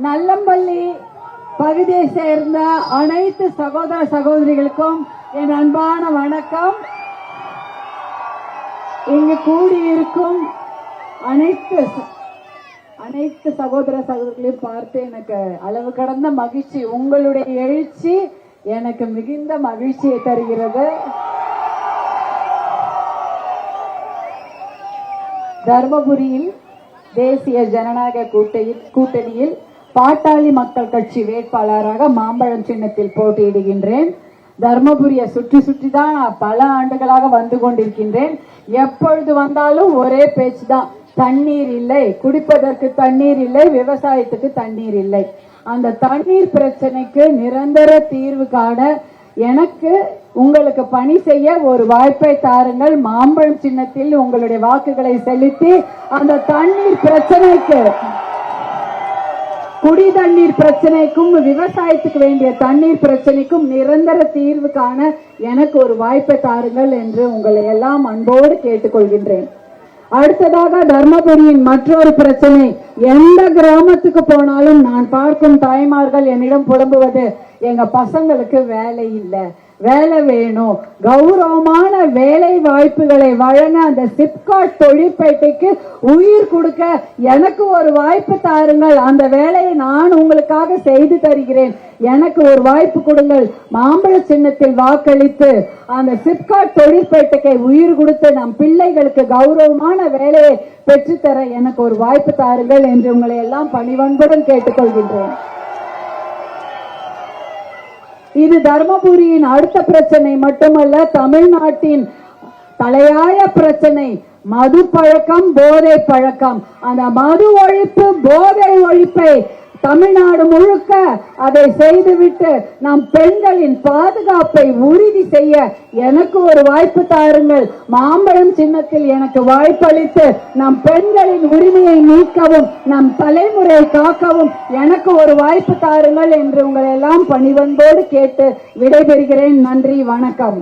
நல்லம்பள்ளி பகுதியை சேர்ந்த அனைத்து சகோதர சகோதரிகளுக்கும் என் அன்பான வணக்கம். இங்கு கூடியிருக்கும் அனைத்து சகோதர சகோதரிகளையும் பார்த்து எனக்கு அளவு கடந்த மகிழ்ச்சி. உங்களுடைய எழுச்சி எனக்கு மிகுந்த மகிழ்ச்சியை தருகிறது. தர்மபுரியில் தேசிய ஜனநாயக கூட்டணியில் பாட்டாளி மக்கள் கட்சி வேட்பாளராக மாம்பழம் சின்னத்தில் போட்டியிடுகின்றேன். தர்மபுரியை சுற்றி சுற்றி தான் பல ஆண்டுகளாக வந்து கொண்டிருக்கின்றேன். எப்பொழுது வந்தாலும் ஒரே பேச்சு தான், தண்ணீர் இல்லை, குடிப்பதற்கு தண்ணீர் இல்லை, விவசாயத்துக்கு தண்ணீர் இல்லை. அந்த தண்ணீர் பிரச்சனைக்கு நிரந்தர தீர்வு காண எனக்கு உங்களுக்கு பணி செய்ய ஒரு வாய்ப்பை தாருங்கள். மாம்பழம் சின்னத்தில் உங்களுடைய வாக்குகளை செலுத்தி அந்த தண்ணீர் பிரச்சனைக்கு, குடி தண்ணீர் பிரச்சனைக்கும் விவசாயத்துக்கு வேண்டிய தண்ணீர் பிரச்சனைக்கும் நிரந்தர தீர்வு காண எனக்கு ஒரு வாய்ப்பை தாருங்கள் என்று உங்களை எல்லாம் அன்போடு கேட்டுக்கொள்கின்றேன். அடுத்ததாக தர்மபுரியின் மற்றொரு பிரச்சனை, எந்த கிராமத்துக்கு போனாலும் நான் பார்க்கும் தாய்மார்கள் என்னிடம் புலம்புவது, எங்க பசங்களுக்கு வேலை இல்லை, வேலை வேணும், கௌரவமான வேலை வாய்ப்புகளை வழங்க அந்த சிப்காட் தொழிற்பேட்டைக்கு உயிர் கொடுக்க எனக்கு ஒரு வாய்ப்பு தாருங்கள், அந்த வேலையை நான் உங்களுக்காக செய்து தருகிறேன், எனக்கு ஒரு வாய்ப்பு கொடுங்கள். மாம்பழ சின்னத்தில் வாக்களித்து அந்த சிப்காட் தொழிற்பேட்டைக்கு உயிர் கொடுத்து நம் பிள்ளைகளுக்கு கௌரவமான வேலையை பெற்றுத்தர எனக்கு ஒரு வாய்ப்பு தாருங்கள் என்று உங்களை எல்லாம் பணிவன்புடன் கேட்டுக்கொள்கின்றேன். இது தர்மபுரியின் அடுத்த பிரச்சனை மட்டுமல்ல, தமிழ்நாட்டின் தலையாய பிரச்சனை மது பழக்கம், போதை பழக்கம். அந்த மது ஒழிப்பு, போதை ஒழிப்பை தமிழ்நாடு முழுக்க அதை செய்துவிட்டு நம் பெண்களின் பாதுகாப்பை உறுதி செய்ய எனக்கு ஒரு வாய்ப்பு தாருங்கள். மாம்பழம் சின்னத்தில் எனக்கு வாய்ப்பளித்து நம் பெண்களின் உரிமையை நீக்கவும் நம் தலைமுறை காக்கவும் எனக்கு ஒரு வாய்ப்பு தாருங்கள் என்று உங்களை எல்லாம் பணிவன்போடு கேட்டு விடைபெறுகிறேன். நன்றி, வணக்கம்.